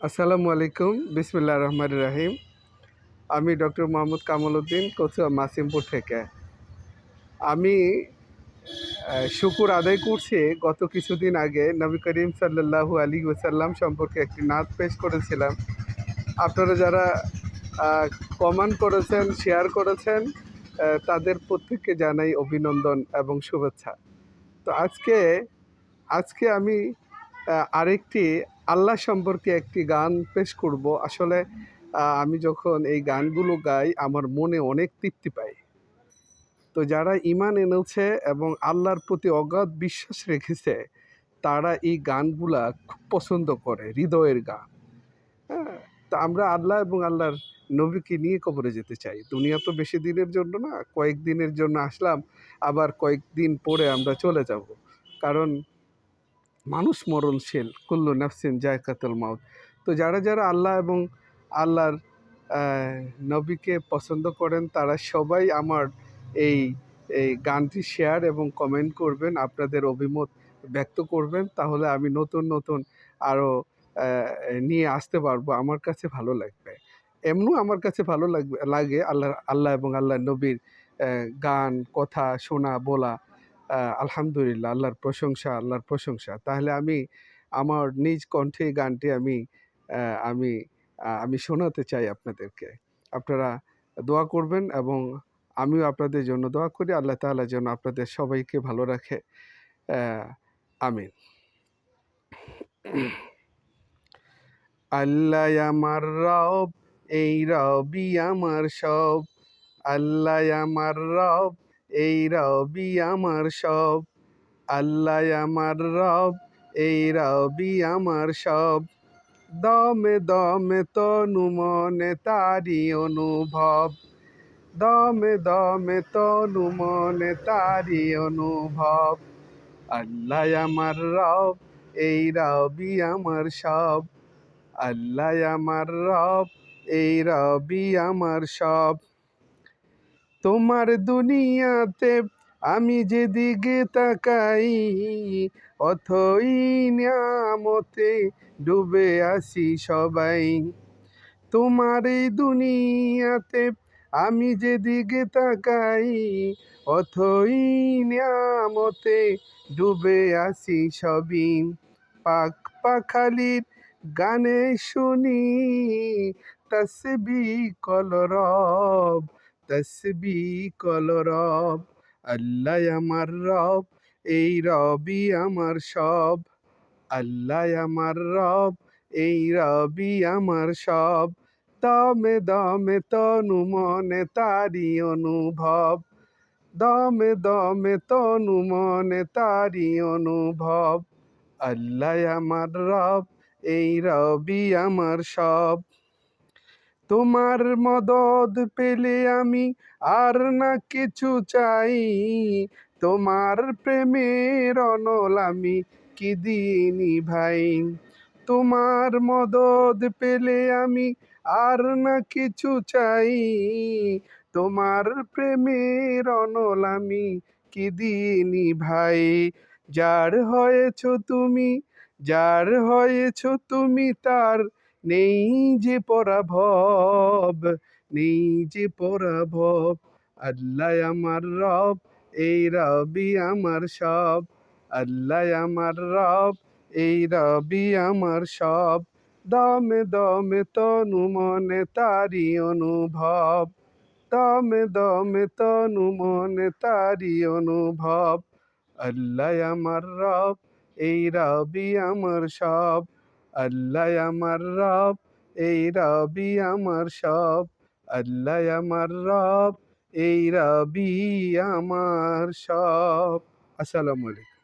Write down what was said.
আসসালামু আলাইকুম, বিসমিল্লাহির রহমানির রহিম। আমি ডক্টর মোহাম্মদ কামাল উদ্দিন, কচুয়া মাসিমপুর থেকে। আমি শুকুর আদায় করছি। গত কিছুদিন আগে নবী করিম সাল্লাল্লাহু আলাইহি ওয়াসাল্লাম সম্পর্কে একটি নাত পেশ করেছিলাম। আপনারা যারা কমেন্ট করেছেন, শেয়ার করেছেন, তাদের প্রত্যেককে জানাই অভিনন্দন এবং শুভেচ্ছা। তো আজকে আমি আরেকটি আল্লাহ সম্পর্কে একটি গান পেশ করব। আসলে আমি যখন এই গানগুলো গাই আমার মনে অনেক তৃপ্তি পাই। তো যারা ঈমান এনেছে এবং আল্লাহর প্রতি অগাধ বিশ্বাস রেখেছে তারা এই গানগুলা খুব পছন্দ করে, হৃদয়ের গান। হ্যাঁ? তো আমরা আল্লাহ এবং আল্লাহর নবীকে নিয়ে কবরে যেতে চাই। দুনিয়া তো বেশি দিনের জন্য না, কয়েকদিনের জন্য আসলাম, আবার কয়েকদিন পরে আমরা চলে যাব। কারণ মানুষ মরণশীল, কুল্লু নাফসিন জায়কাতুল মাউত। তো যারা আল্লাহ এবং আল্লাহর নবীকে পছন্দ করেন তারা সবাই আমার এই এই গানটি শেয়ার এবং কমেন্ট করবেন, আপনাদের অভিমত ব্যক্ত করবেন। তাহলে আমি নতুন আরও নিয়ে আসতে পারবো। আমার কাছে ভালো লাগবে। এমনিও আমার কাছে ভালো লাগে আল্লাহ এবং আল্লাহর নবীর গান, কথা শোনা, বলা। আলহামদুলিল্লাহ, আল্লাহর প্রশংসা। তাহলে আমি আমার নিজ কণ্ঠে এই গানটি আমি আ আমি আমি শোনাতে চাই আপনাদেরকে। আপনারা দোয়া করবেন এবং আমিও আপনাদের জন্য দোয়া করি। আল্লাহ তাআলা যেন আপনাদের সবাইকে ভালো রাখে। আমিন। আল্লাহ আমার রব, এই রবই আমার সব। আল্লাহ আমার রব, এই রবই আমার সব। আল্লাহ আমার রব, এই রবি আমার সব। দমে দমে তনু মনে তারি অনুভব। দমে দমে তনু মনে তারি অনুভব। আল্লাহ আমার রব, এই রবি আমার সব। আল্লাহ আমার রব, এই রবি আমার সব। তোমার দুনিয়াতে আমি যেদিকে তাকাই, অথই নিয়ামতে ডুবে আছি সবাই। তোমার এই দুনিয়াতে আমি যেদিকে তাকাই, অথই নিয়ামতে ডুবে আছি সবই। পাক পাখালির গানে শুনি তসবি কলরব, তসবি কলরব। আল্লাহ আমার রব, এই রবি আমার সব। আল্লাহ আমার রব, এই রবি আমার সব। দমে দমে তনু মনে তারি অনুভব। দমে দমে তনু মনে তারি অনুভব। আল্লাহ আমার রব, এই রবি আমার সব। তোমার মদদ পেলে আমি আর না কিছু চাই। তোমার প্রেমের অনল আমি কি দিইনি ভাই। তোমার মদদ পেলে আমি আর না কিছু চাই। তোমার প্রেমের অনল আমি কি দিইনি ভাই। যার হয়েছ তুমি, যার হয়েছ তুমি তার নেই যে পরাভব, নেই যে পরাভব। আল্লাহ আমার রব, এই রবি আমার সব। আল্লাহ আমার রব, এই রবি আমার সব। দমে দমে তনু মনে তারি অনুভব। দমে দমে তনু মনে তারি অনুভব। আল্লাহ আমার রব, এই রবি আমার সব। আল্লাহ আমার রব, এই রবি আমার সব। আল্লাহ আমার রব, এই রবি আমার সব। আসসালামু আলাইকুম।